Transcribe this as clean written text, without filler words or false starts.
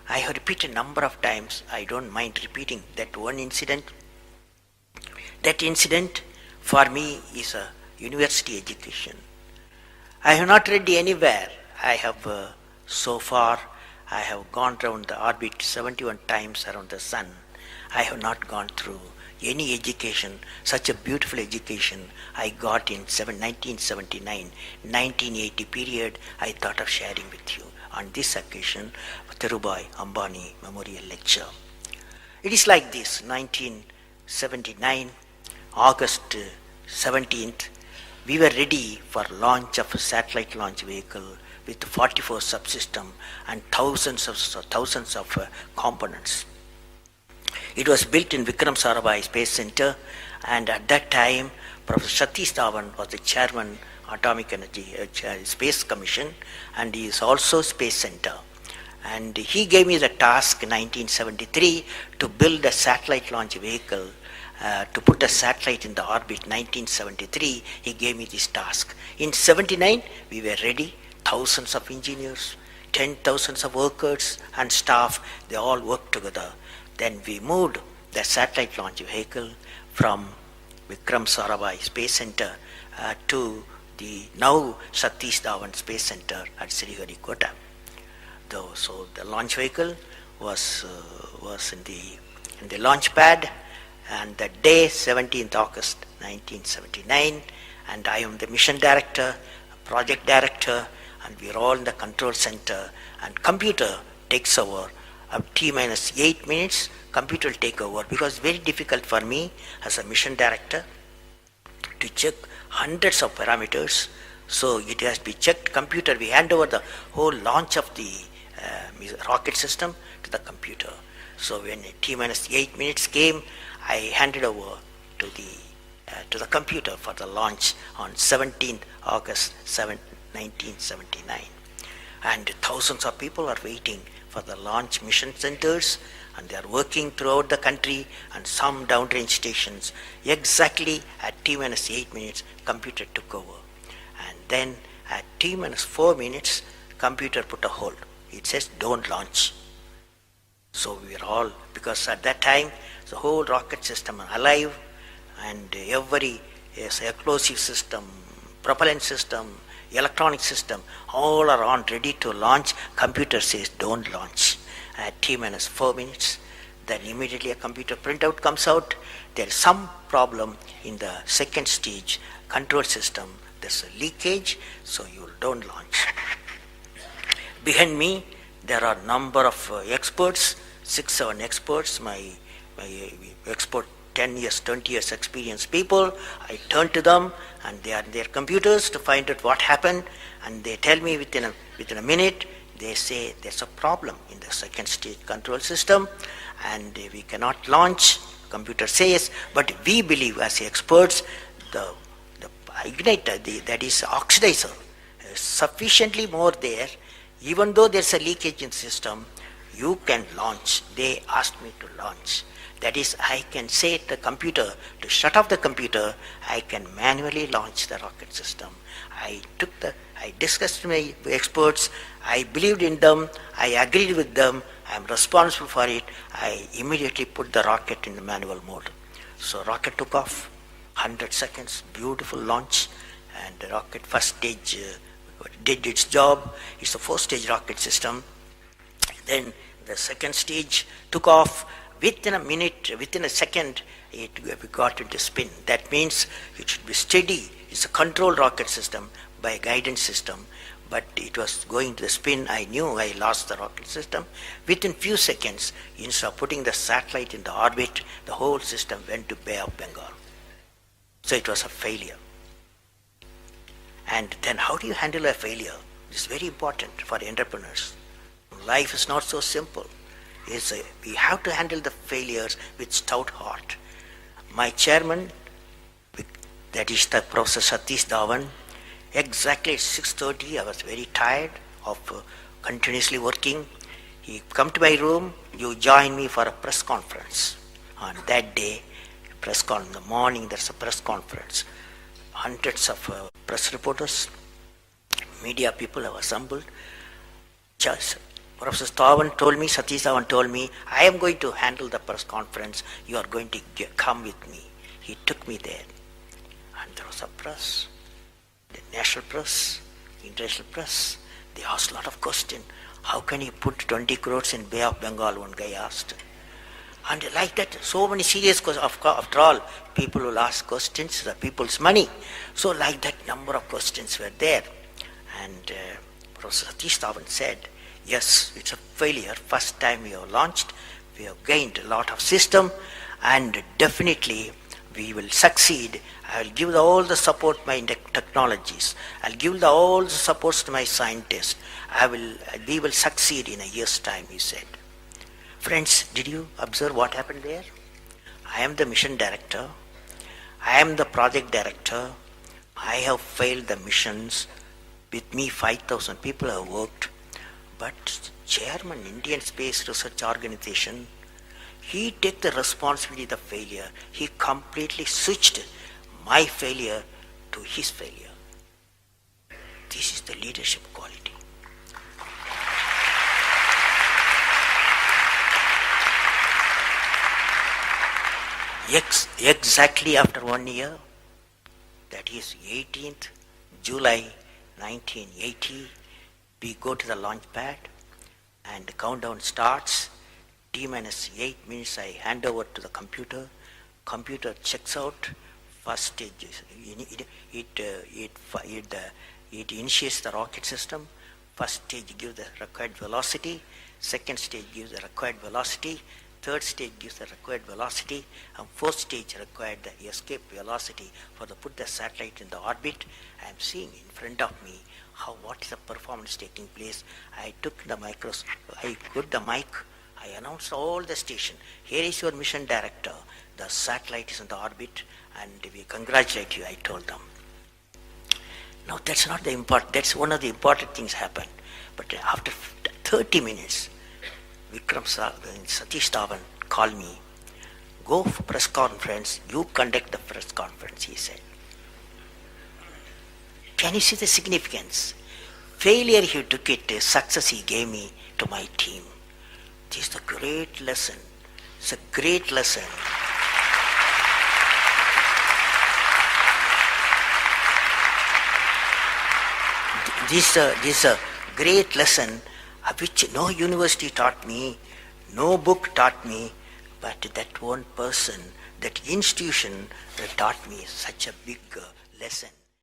I have repeated a number of times. I don't mind repeating that one incident. That incident for me is a university education. I have not read anywhere. I have so far I have gone around the orbit 71 times around the sun. I have not gone through any education, such a beautiful education I got in 1979, 1980 period. I thought of sharing with you on this occasion, Dhirubhai Ambani Memorial Lecture. It is like this: 1979, August 17th, we were ready for launch of a satellite launch vehicle with 44 subsystems and thousands of components. It was built in Vikram Sarabhai Space Center, and at that time, Professor Satish Dhawan was the chairman Atomic Energy Space Commission, and he is also Space Center. And he gave me the task in 1973 to build a satellite launch vehicle, to put a satellite in the orbit. 1973, he gave me this task. In 79, we were ready. Thousands of engineers, 10,000 of workers and staff, they all worked together. Then we moved the satellite launch vehicle from Vikram Sarabhai Space Center to the now Satish Dhawan Space Center at Sriharikota. So the launch vehicle was in the launch pad, and the day 17th August 1979, and I am the mission director, project director, and we are all in the control center, and computer takes over. T minus 8 minutes, computer will take over, because it's very difficult for me as a mission director to check hundreds of parameters. So it has to be checked. Computer, we hand over the whole launch of the rocket system to the computer. So when T minus 8 minutes came, I handed over to the computer for the launch on 17th August 1979. And thousands of people are waiting for the launch mission centers, and they are working throughout the country and some downrange stations. Exactly at T minus 8 minutes, computer took over. And then at T minus 4 minutes, computer put a hold. It says don't launch. So we were all, because at that time the whole rocket system is alive, and every explosive system, propellant system, electronic system, all are on ready to launch. Computer says don't launch. At T minus 4 minutes, then immediately a computer printout comes out. There is some problem in the second stage control system. There's a leakage, so you don't launch. Behind me, there are number of experts, 6-7 experts, my expert 10 years, 20 years experienced people. I turn to them, and they are in their computers to find out what happened, and they tell me within a minute. They say there's a problem in the second stage control system and we cannot launch. Computer says, but we believe as experts the igniter, that is oxidizer, is sufficiently more there. Even though there's a leakage in the system, you can launch. They asked me to launch. That is, I can say to the computer to shut off the computer. I can manually launch the rocket system. I discussed with my experts. I believed in them. I agreed with them. I am responsible for it. I immediately put the rocket in the manual mode. So rocket took off, 100 seconds, beautiful launch, and the rocket first stage did its job. It's a 4-stage rocket system. Then the second stage took off. Within a minute, within a second, we got into spin. That means it should be steady. It's a controlled rocket system by guidance system, but it was going to the spin. I knew I lost the rocket system. Within few seconds, instead of putting the satellite in the orbit, the whole system went to Bay of Bengal. So it was a failure. And then how do you handle a failure? It's very important for entrepreneurs. Life is not so simple. We have to handle the failures with stout heart. My chairman, that is the Professor Satish Dhawan, exactly at 6:30, I was very tired of continuously working. He come to my room, you join me for a press conference. On that day, in the morning, there's a press conference. Hundreds of press reporters, media people have assembled. Just Professor Dhawan told me, Satish Dhawan told me, I am going to handle the press conference. You are going to come with me. He took me there. And there was a press, the national press, international press. They asked a lot of questions. How can you put 20 crores in Bay of Bengal? One guy asked. And like that, so many serious questions. After all, people will ask questions, the people's money. So like that, number of questions were there. And Professor Satish Dhawan said, yes, it's a failure. First time we have launched, we have gained a lot of system, and definitely we will succeed. I will give all the support to my technologies. I'll give all the supports to my scientists. We will succeed in a year's time, he said. Friends, did you observe what happened there? I am the mission director. I am the project director. I have failed the missions. With me, 5,000 people have worked. But chairman, Indian Space Research Organization, he took the responsibility of the failure. He completely switched my failure to his failure. This is the leadership quality. Exactly after 1 year, that is 18th July 1980, we go to the launch pad and the countdown starts. T minus 8 minutes I hand over to the computer. Computer checks out. First stage, it initiates the rocket system. First stage gives the required velocity. Second stage gives the required velocity. Third stage gives the required velocity. And fourth stage required the escape velocity for the put the satellite in the orbit. I am seeing in front of me what is the performance taking place. I took the I put the mic. I announced all the station. Here is your mission director. The satellite is in the orbit, and we congratulate you, I told them. Now that's not the important, that's one of the important things happened. But after 30 minutes, Satish Dhawan called me, go for press conference, you conduct the press conference, he said. Can you see the significance? Failure he took it, success he gave me to my team. This is a great lesson. It's a great lesson. This is a great lesson which no university taught me, no book taught me, but that one person, that institution taught me such a big lesson.